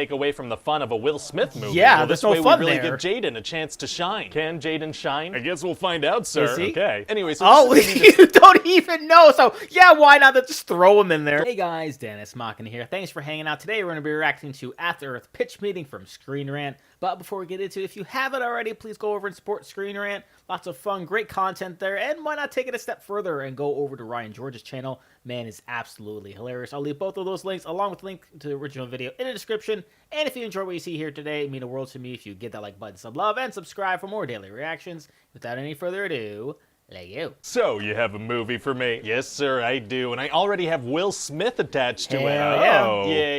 take away from the fun of a Will Smith movie. Yeah, well, there's this no way fun we really there. give Jaden a chance to shine. Can Jaden shine? I guess we'll find out, sir. Is he? Okay. Anyway, so Oh, this is gonna be you don't even know. So, yeah, why not just throw him in there? Hey guys, Dennis Machina here. Thanks for hanging out. Today we're going to be reacting to After Earth Pitch Meeting from Screen Rant. But before we get into it, if you haven't already, please go over and support Screen Rant. Lots of fun, great content there. And why not take it a step further and go over to Ryan George's channel? Man, is absolutely hilarious. I'll leave both of those links along with the link to the original video in the description. And if you enjoy what you see here today, it means the world to me if you get that like button, sub love, and subscribe for more daily reactions. Without any further ado, let you. So, you have a movie for me? Yes, sir, I do. And I already have Will Smith attached to it. Hell Yeah,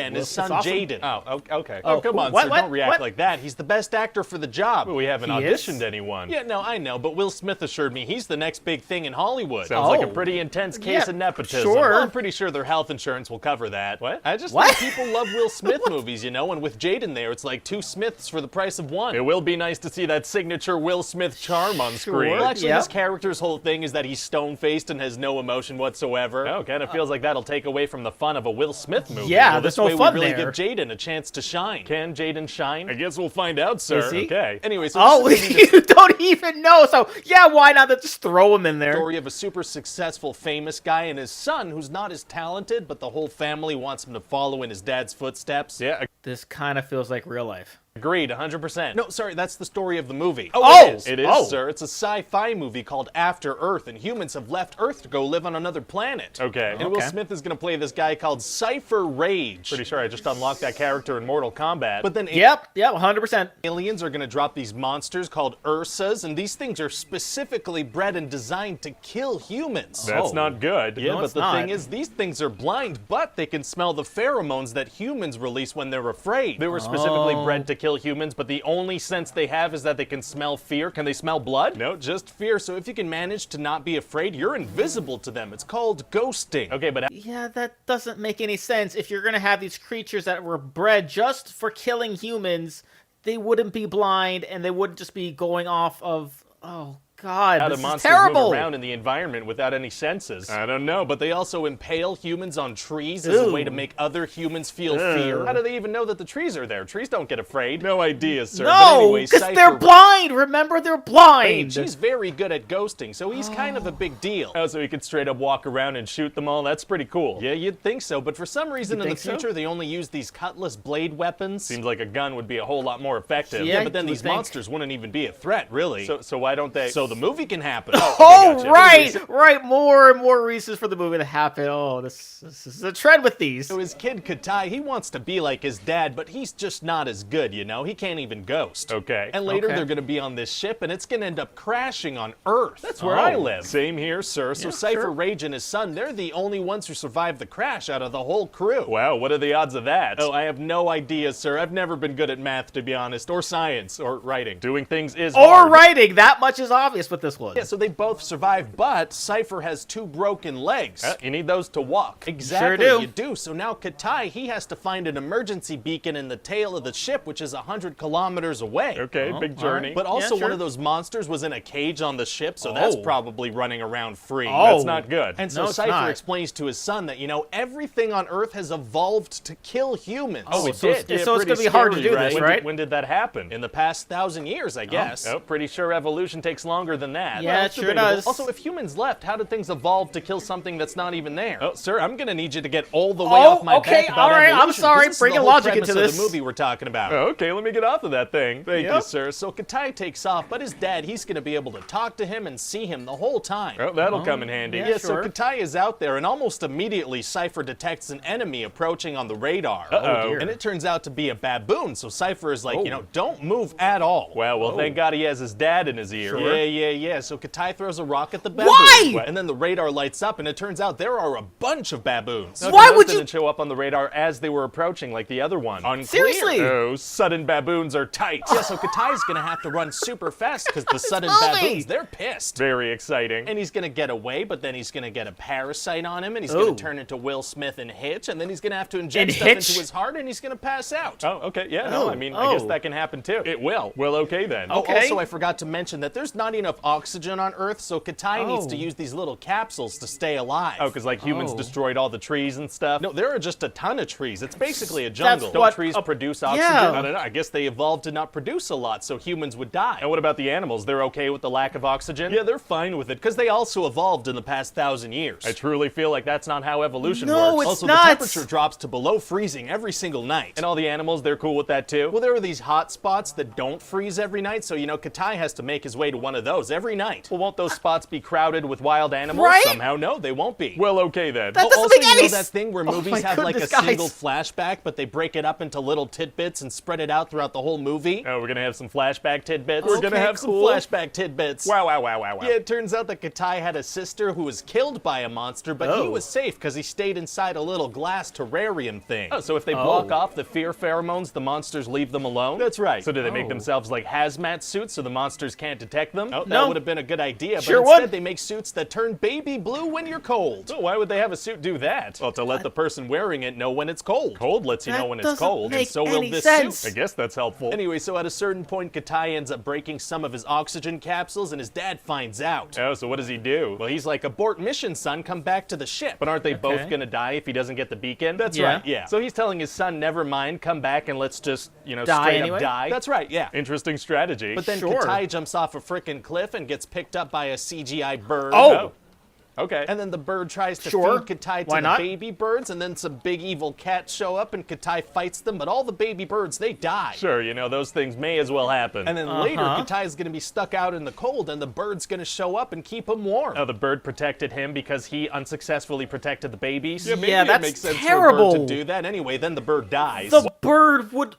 and Will his son, Smith's awesome. Jaden. Oh, okay. Oh, Oh, come on, what, sir, what, don't react what? like that. He's the best actor for the job. We haven't He auditioned is? anyone. Yeah, no, I know, but Will Smith assured me he's the next big thing in Hollywood. Sounds like a Oh. pretty intense case Yeah, of nepotism. sure. Well, I'm pretty sure their health insurance will cover that. What? I just What? think people love Will Smith movies, you know, and with Jaden there, it's like two Smiths for the price of one. It will be nice to see that signature Will Smith charm on screen. Sure, Well, actually, yeah. this character's whole thing is that he's stone-faced and has no emotion whatsoever. Oh, kind of feels like that'll take away from the fun of a Will Smith movie. Yeah, well, there's this no way fun we really there. give Jaden a chance to shine. Can Jaden shine? I guess we'll find out, sir. Is he? Okay. Anyway, so Oh, this is gonna be you don't even know. So, yeah, why not just throw him in there? story of a super successful famous guy and his son who's not as talented, but the whole family wants him to follow in his dad's footsteps. Yeah, This kind of feels like real life. agreed, 100%. No, sorry, that's the story of the movie. Oh, it is. It is, oh. sir. It's a sci-fi movie called After Earth, and humans have left Earth to go live on another planet. Okay. And Will Okay. Smith is going to play this guy called Cypher Rage. Pretty sure I just unlocked that character in Mortal Kombat. But then Yep, 100%. aliens are going to drop these monsters called Ursas, and these things are specifically bred and designed to kill humans. That's not good. Yeah, No, but it's the not. thing is, these things are blind, but they can smell the pheromones that humans release when they're afraid. They were specifically bred to kill humans, but the only sense they have is that they can smell fear. Can they smell blood? No, just fear. So if you can manage to not be afraid, you're invisible to them. It's called ghosting. Okay, but Yeah, that doesn't make any sense. If you're going to have these creatures that were bred just for killing humans, they wouldn't be blind and they wouldn't just be going off of... Oh, God, how this do is monsters terrible. move around in the environment without any senses? I don't know, but they also impale humans on trees as a way to make other humans feel fear. How do they even know that the trees are there? Trees don't get afraid. No idea, sir. But No, anyway, because Cypher they're blind. Remember, they're blind. He's very good at ghosting, so he's kind of a big deal. Oh, so he could straight up walk around and shoot them all? That's pretty cool. Yeah, you'd think so, but for some reason You in the think so? future, they only use these cutlass blade weapons. Seems like a gun would be a whole lot more effective. Yeah, but then you would these think. monsters wouldn't even be a threat, really. So why don't they? So the movie can happen. Oh, okay, gotcha. right. More and more reasons for the movie to happen. Oh, this is a trend with these. So his kid Katai, he wants to be like his dad, but he's just not as good, you know? He can't even ghost. Okay. And later Okay. they're gonna be on this ship and it's gonna end up crashing on Earth. That's where I live. Same here, sir. So Yeah, Cypher sure. Rage and his son, they're the only ones who survived the crash out of the whole crew. Wow, what are the odds of that? Oh, I have no idea, sir. I've never been good at math, to be honest, or science, or writing. Doing things is Or hard. writing. That much is obvious with this one. Yeah, so they both survived, but Cypher has two broken legs. You need those to walk. Exactly, do. you do. So now Katai, he has to find an emergency beacon in the tail of the ship, which is 100 kilometers away. Okay, Oh, big all journey. right. But also Yeah, sure. one of those monsters was in a cage on the ship, so that's Oh. probably running around free. Oh. That's not good. And so No, it's Cypher not. explains to his son that, you know, everything on Earth has evolved to kill humans. Oh, it so did. it's gonna be hard to do this, When right? when did that happen? In the past 1,000 years, I guess. Oh, pretty sure evolution takes longer than that. Yeah, Well, it it's sure debatable. does. Also, if humans left, how did things evolve to kill something that's not even there? Oh, sir, I'm gonna need you to get all the way Oh, off my okay, back about all right, I'm evolution, 'cause sorry, this is bring the a whole logic premise into of this. the movie we're talking about. Oh, okay, let me get off of that thing. Thank you, Yep. sir. So Katai takes off, but his dad, he's gonna be able to talk to him and see him the whole time. Oh, that'll come in handy. yeah, So sure. Katai is out there, and almost immediately Cypher detects an enemy approaching on the radar. Oh, dear. And it turns out to be a baboon, so Cypher is like, you know, don't move at all. Well, thank God he has his dad in his ear. Sure. Yeah. So Katai throws a rock at the baboon. Why? And then the radar lights up, and it turns out there are a bunch of baboons. Why would you- didn't show up on the radar as they were approaching like the other one? Unclear. Seriously? Oh, sudden baboons are tight. Yeah, so Katai's gonna have to run super fast because the sudden moving. baboons, they're pissed. Very exciting. And he's gonna get away, but then he's gonna get a parasite on him, and he's Ooh. gonna turn into Will Smith in Hitch, and then he's gonna have to inject In stuff Hitch? into his heart, and he's gonna pass out. Oh, okay, yeah, Oh, no, I mean, I guess oh. that can happen too. It will. Well, okay then. Okay. Oh, also, I forgot to mention that there's not enough oxygen on Earth, so Katai needs to use these little capsules to stay alive. Oh, because like humans destroyed all the trees and stuff? No, there are just a ton of trees. It's basically a jungle. Don't trees produce oxygen? Yeah. I don't know. I guess they evolved to not produce a lot, so humans would die. And what about the animals? They're okay with the lack of oxygen? Yeah, they're fine with it, because they also evolved in the past 1,000 years. I truly feel like that's not how evolution works. It's also, not. the temperature drops to below freezing every single night. And all the animals, they're cool with that too? Well, there are these hot spots that don't freeze every night, so Katai has to make his way to one of those every night. Well, won't those spots be crowded with wild animals? Right? Somehow, no, they won't be. Well, okay then. That doesn't also, make any that thing where movies have like a single flashback, but they break it up into little tidbits and spread it out throughout the whole movie? Oh, we're gonna have some flashback tidbits? We're gonna have some flashback tidbits. Wow. Yeah, it turns out that Katai had a sister who was killed by a monster, but he was safe because he stayed inside a little glass terrarium thing. Oh, so if they block off the fear pheromones, the monsters leave them alone? That's right. So do they make themselves like hazmat suits so the monsters can't detect them? Oh, that would have been a good idea, but instead they make suits that turn baby blue when you're cold. Oh, why would they have a suit do that? Well, to let the person wearing it know when it's cold. Cold lets you know when it's cold, and so will this suit. I guess that's helpful. Anyway, so at a certain point, Katai ends up breaking some of his oxygen capsules, and his dad finds out. Oh, so what does he do? Well, he's like, abort mission, son, come back to the ship. But aren't they both gonna die if he doesn't get the beacon? That's right, yeah. So he's telling his son, never mind, come back and let's just, straight up die. That's right, yeah. Interesting strategy. But then Katai jumps off a frickin' cliff and gets picked up by a CGI bird. Oh. Okay. And then the bird tries to feed Katai to the baby birds, and then some big evil cats show up, and Katai fights them, but all the baby birds, they die. Sure, those things may as well happen. And then later, Katai's gonna be stuck out in the cold, and the bird's gonna show up and keep him warm. Oh, the bird protected him because he unsuccessfully protected the babies? Yeah, maybe it makes sense for a bird to do that. Anyway, then the bird dies. The bird would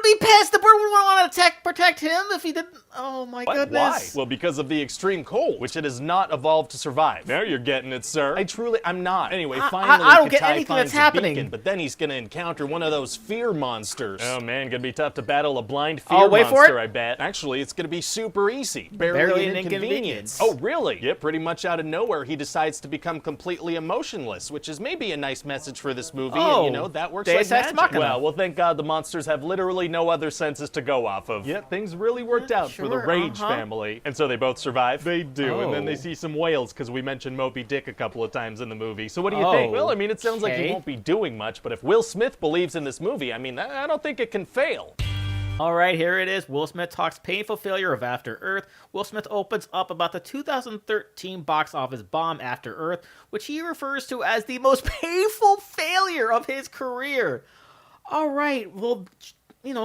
be pissed. The bird would want to protect him if he didn't. Oh my goodness. Why? Well, because of the extreme cold, which it has not evolved to survive. Now you're getting it, sir. I'm not. Anyway, finally, I don't get Katai anything finds that's happening. Beacon, but then he's gonna encounter one of those fear monsters. Oh man, gonna be tough to battle a blind fear monster, I bet. Actually, it's gonna be super easy. Barely an inconvenience. Oh, really? Yeah, pretty much out of nowhere, he decides to become completely emotionless, which is maybe a nice message for this movie. And, that works like magic. Well, thank God the monsters have literally no other senses to go off of. Yeah, things really worked out for the Rage family. And so they both survive? They do, and then they see some whales because we mentioned Moby Dick a couple of times in the movie. So what do you think? Well, I mean, it sounds like he won't be doing much, but if Will Smith believes in this movie, I mean, I don't think it can fail. All right, here it is. Will Smith talks painful failure of After Earth. Will Smith opens up about the 2013 box office bomb After Earth, which he refers to as the most painful failure of his career. All right, well,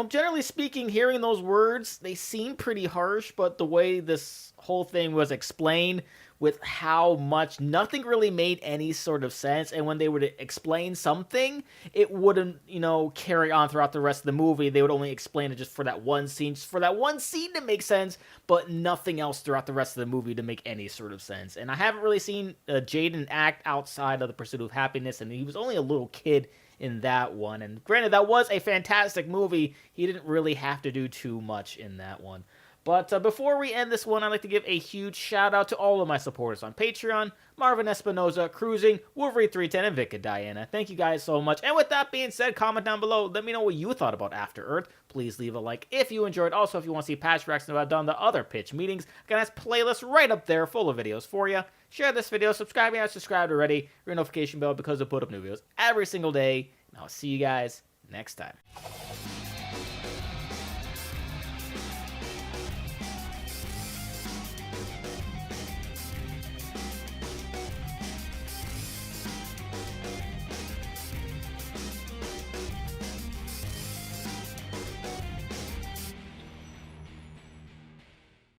generally speaking, hearing those words, they seem pretty harsh, but the way this whole thing was explained with how much nothing really made any sort of sense, and when they would explain something, it wouldn't, carry on throughout the rest of the movie. They would only explain it just for that one scene, to make sense, but nothing else throughout the rest of the movie to make any sort of sense. And I haven't really seen Jaden act outside of The Pursuit of Happiness, and he was only a little kid in that one. And granted, that was a fantastic movie. He didn't really have to do too much in that one. But before we end this one, I'd like to give a huge shout out to all of my supporters on Patreon: Marvin Espinoza, Cruising, Wolverine310, and Vika Diana. Thank you guys so much. And with that being said, comment down below. Let me know what you thought about After Earth. Please leave a like if you enjoyed. Also, if you want to see past reactions that I've done the other pitch meetings, I got a playlist right up there full of videos for you. Share this video, subscribe if you haven't subscribed already, your notification bell because I put up new videos every single day. And I'll see you guys next time.